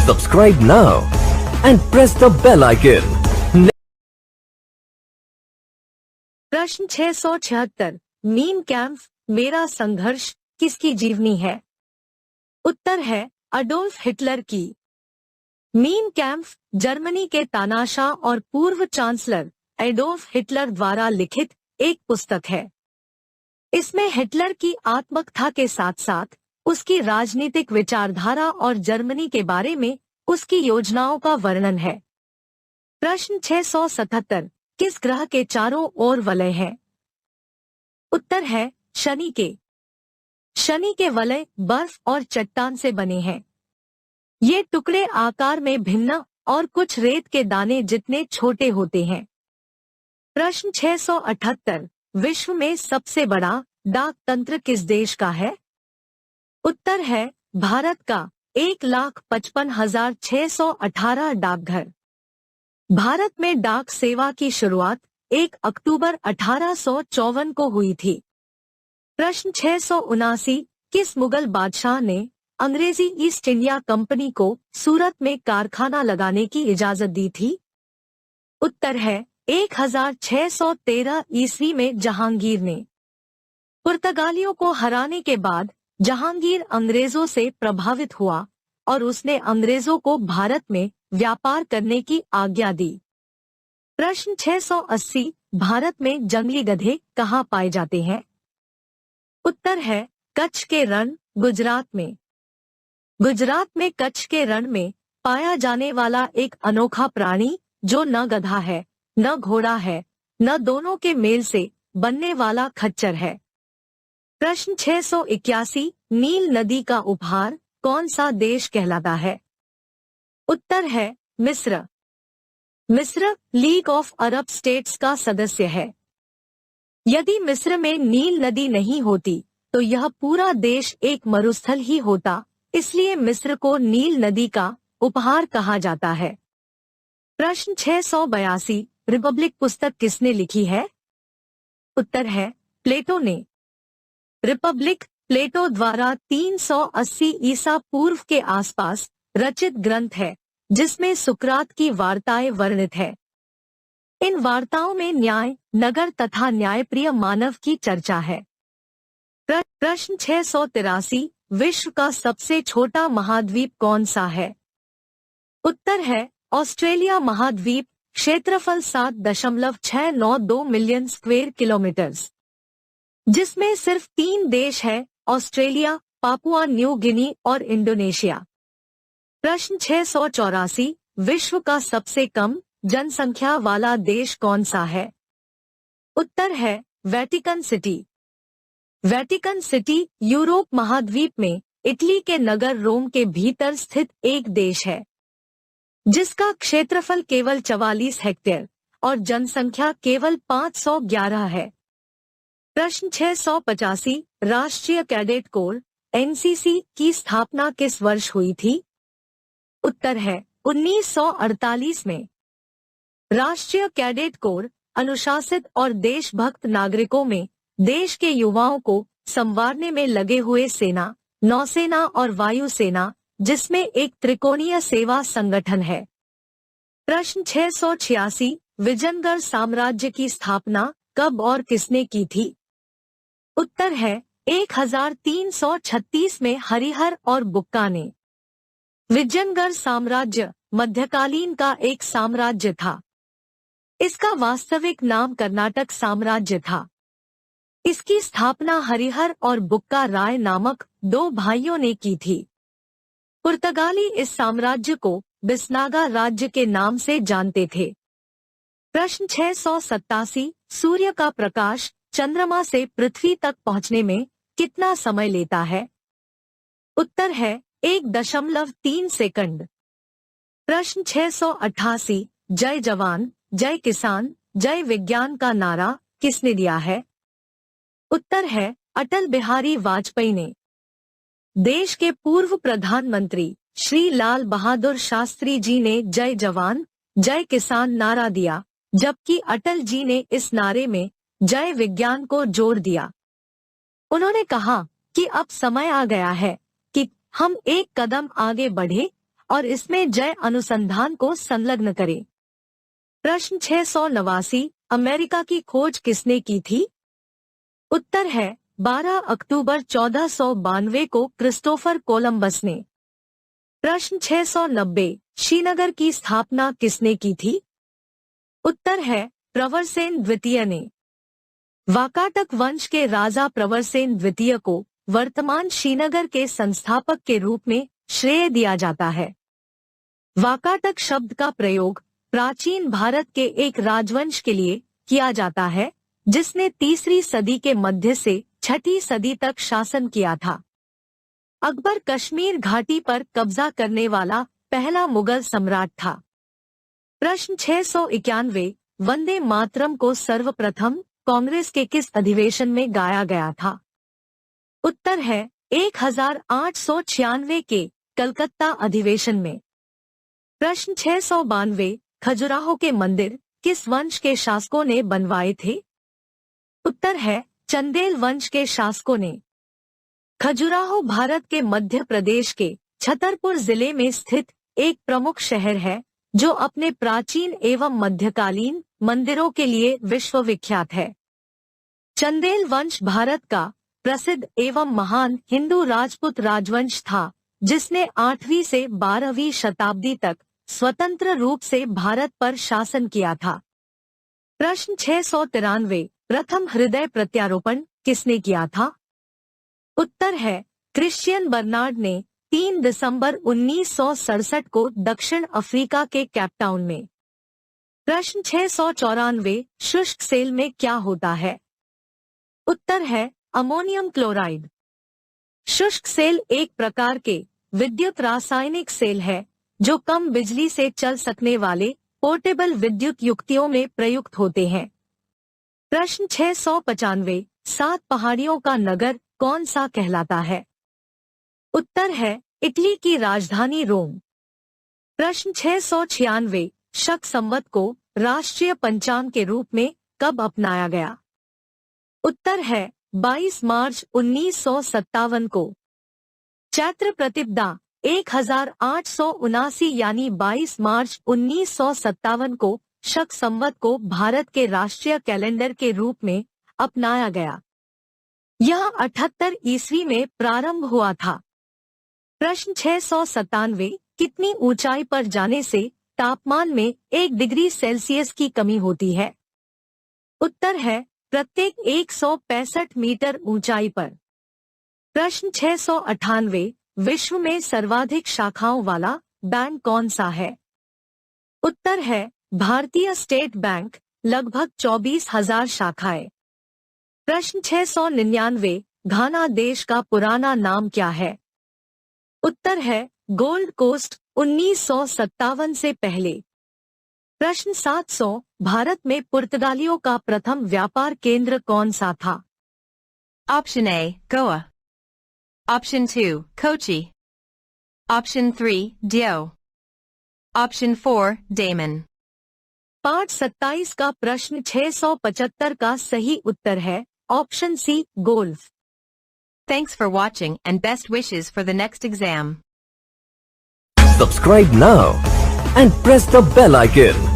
Subscribe now and press the bell icon. प्रश्न 676 mean camp मेरा संघर्ष किसकी जीवनी है? उत्तर है अडोल्फ हिटलर की। मीन कैम्प जर्मनी के तानाशाह और पूर्व चांसलर एडोल्फ हिटलर द्वारा लिखित एक पुस्तक है। इसमें हिटलर की आत्मकथा के साथ साथ उसकी राजनीतिक विचारधारा और जर्मनी के बारे में उसकी योजनाओं का वर्णन है। प्रश्न 677 किस ग्रह के चारों ओर वलय है? उत्तर है शनि के। शनि के वलय बर्फ और चट्टान से बने हैं। ये टुकड़े आकार में भिन्न और कुछ रेत के दाने जितने छोटे होते हैं। प्रश्न 678 विश्व में सबसे बड़ा डाक तंत्र किस देश का है? उत्तर है भारत का 1,55,618 डाकघर। भारत में डाक सेवा की शुरुआत 1 अक्टूबर 1854 को हुई थी। प्रश्न 679 किस मुगल बादशाह ने अंग्रेजी ईस्ट इंडिया कंपनी को सूरत में कारखाना लगाने की इजाजत दी थी? उत्तर है 1613 ईस्वी में जहांगीर ने। पुर्तगालियों को हराने के बाद जहांगीर अंग्रेजों से प्रभावित हुआ और उसने अंग्रेजों को भारत में व्यापार करने की आज्ञा दी। प्रश्न 680 भारत में जंगली गधे कहाँ पाए जाते हैं? उत्तर है कच्छ के रण गुजरात में। गुजरात में कच्छ के रण में पाया जाने वाला एक अनोखा प्राणी जो न गधा है न घोड़ा है न दोनों के मेल से बनने वाला खच्चर है। प्रश्न 681 नील नदी का उपहार कौन सा देश कहलाता है? उत्तर है मिस्र। मिस्र लीग ऑफ अरब स्टेट्स का सदस्य है। यदि मिस्र में नील नदी नहीं होती तो यह पूरा देश एक मरुस्थल ही होता, इसलिए मिस्र को नील नदी का उपहार कहा जाता है। प्रश्न 682 रिपब्लिक पुस्तक किसने लिखी है? उत्तर है प्लेटो ने। रिपब्लिक प्लेटो द्वारा 380 ईसा पूर्व के आसपास रचित ग्रंथ है जिसमें सुकरात की वार्ताएं वर्णित है। इन वार्ताओं में न्याय, नगर तथा न्यायप्रिय मानव की चर्चा है। प्रश्न 683 विश्व का सबसे छोटा महाद्वीप कौन सा है? उत्तर है ऑस्ट्रेलिया महाद्वीप, क्षेत्रफल 7.692 मिलियन स्क्वायर किलोमीटर्स, जिसमें सिर्फ 3 देश है ऑस्ट्रेलिया, पापुआ न्यू गिनी और इंडोनेशिया। प्रश्न 684 विश्व का सबसे कम जनसंख्या वाला देश कौन सा है? उत्तर है Vatican city. Vatican city Europe महाद्वीप में इटली के नगर रोम के भीतर स्थित एक देश है जिसका क्षेत्रफल केवल 44 हेक्टेयर और जनसंख्या केवल 511 है। प्रश्न 685 राष्ट्रीय कैडेट कोर एनसीसी की स्थापना किस वर्ष हुई थी? उत्तर है 1948 में। राष्ट्रीय कैडेट कोर अनुशासित और देशभक्त नागरिकों में देश के युवाओं को संवारने में लगे हुए सेना, नौसेना और वायुसेना जिसमें एक त्रिकोणीय सेवा संगठन है। प्रश्न 686 विजयनगढ़ साम्राज्य की स्थापना कब और किसने की थी? उत्तर है 1336 में हरिहर और बुक्का ने। विजयनगढ़ साम्राज्य मध्यकालीन का एक साम्राज्य था। इसका वास्तविक नाम कर्नाटक साम्राज्य था। इसकी स्थापना हरिहर और बुक्का राय नामक 2 भाइयों ने की थी। पुर्तगाली इस साम्राज्य को बिस्नागा राज्य के नाम से जानते थे। प्रश्न 687 सूर्य का प्रकाश चंद्रमा से पृथ्वी तक पहुंचने में कितना समय लेता है? उत्तर है 1.3 सेकंड। प्रश्न 688 जय जवान, जय किसान, जय विज्ञान का नारा किसने दिया है? उत्तर है अटल बिहारी वाजपेयी ने। देश के पूर्व प्रधानमंत्री श्री लाल बहादुर शास्त्री जी ने जय जवान, जय किसान नारा दिया, जबकि अटल जी ने इस नारे में जय विज्ञान को जोड़ दिया। उन्होंने कहा कि अब समय आ गया है कि हम एक कदम आगे बढ़े और इसमें जय अनुसंधान को संलग्न करें। प्रश्न 689, अमेरिका की खोज किसने की थी? उत्तर है 12 अक्टूबर 1492 को क्रिस्टोफर कोलंबस ने। प्रश्न 690, श्रीनगर की स्थापना किसने की थी? उत्तर है प्रवरसेन द्वितीय ने। वाकाटक वंश के राजा प्रवरसेन द्वितीय को वर्तमान श्रीनगर के संस्थापक के रूप में श्रेय दिया जाता है। वाकाटक शब्द का प्रयोग प्राचीन भारत के एक राजवंश के लिए किया जाता है जिसने 3री सदी के मध्य से 6ठी सदी तक शासन किया था। अकबर कश्मीर घाटी पर कब्जा करने वाला पहला मुगल सम्राट था। प्रश्न 691, वंदे मातरम को सर्वप्रथम कांग्रेस के किस अधिवेशन में गाया गया था? उत्तर है 1896 के कलकत्ता अधिवेशन में। प्रश्न 692, खजुराहो के मंदिर किस वंश के शासकों ने बनवाए थे? उत्तर है चंदेल वंश के शासकों ने। खजुराहो भारत के मध्य प्रदेश के छतरपुर जिले में स्थित एक प्रमुख शहर है जो अपने प्राचीन एवं मध्यकालीन मंदिरों के लिए विश्वविख्यात है। चंदेल वंश भारत का प्रसिद्ध एवं महान हिंदू राजपूत राजवंश था जिसने 8वीं से 12वीं शताब्दी तक स्वतंत्र रूप से भारत पर शासन किया था। प्रश्न 693, प्रथम हृदय प्रत्यारोपण किसने किया था? उत्तर है क्रिश्चियन बर्नार्ड ने 3 दिसंबर 1967 को दक्षिण अफ्रीका के कैपटाउन में। प्रश्न 694, शुष्क सेल में क्या होता है? उत्तर है अमोनियम क्लोराइड। शुष्क सेल एक प्रकार के विद्युत रासायनिक सेल है जो कम बिजली से चल सकने वाले पोर्टेबल विद्युत युक्तियों में प्रयुक्त होते हैं। प्रश्न 695, 7 पहाड़ियों का नगर कौन सा कहलाता है? उत्तर है इटली की राजधानी रोम। प्रश्न 696, शक संवत को राष्ट्रीय पंचांग के रूप में कब अपनाया गया? उत्तर है 22 मार्च 1957 को। चैत्र प्रतिपदा 1879 यानी 22 मार्च 1957 को शक संवत को भारत के राष्ट्रीय कैलेंडर के रूप में अपनाया गया। यह 78 ईस्वी में प्रारंभ हुआ था। प्रश्न 697, कितनी ऊंचाई पर जाने से तापमान में 1 डिग्री सेल्सियस की कमी होती है? उत्तर है प्रत्येक 165 मीटर ऊंचाई पर। प्रश्न 698, विश्व में सर्वाधिक शाखाओं वाला बैंक कौन सा है? उत्तर है भारतीय स्टेट बैंक, लगभग 24,000 शाखाएं। प्रश्न 699, घाना देश का पुराना नाम क्या है? उत्तर है गोल्ड कोस्ट, 1957 से पहले। प्रश्न 700, भारत में पुर्तगालियों का प्रथम व्यापार केंद्र कौन सा था? Option A, Goa. Option 2, Kochi. Option 3, Dio. Option 4, Daman. पाठ 27 का प्रश्न 675 का सही उत्तर है option C, golf. Thanks for watching and best wishes for the next exam. Subscribe now and press the bell icon.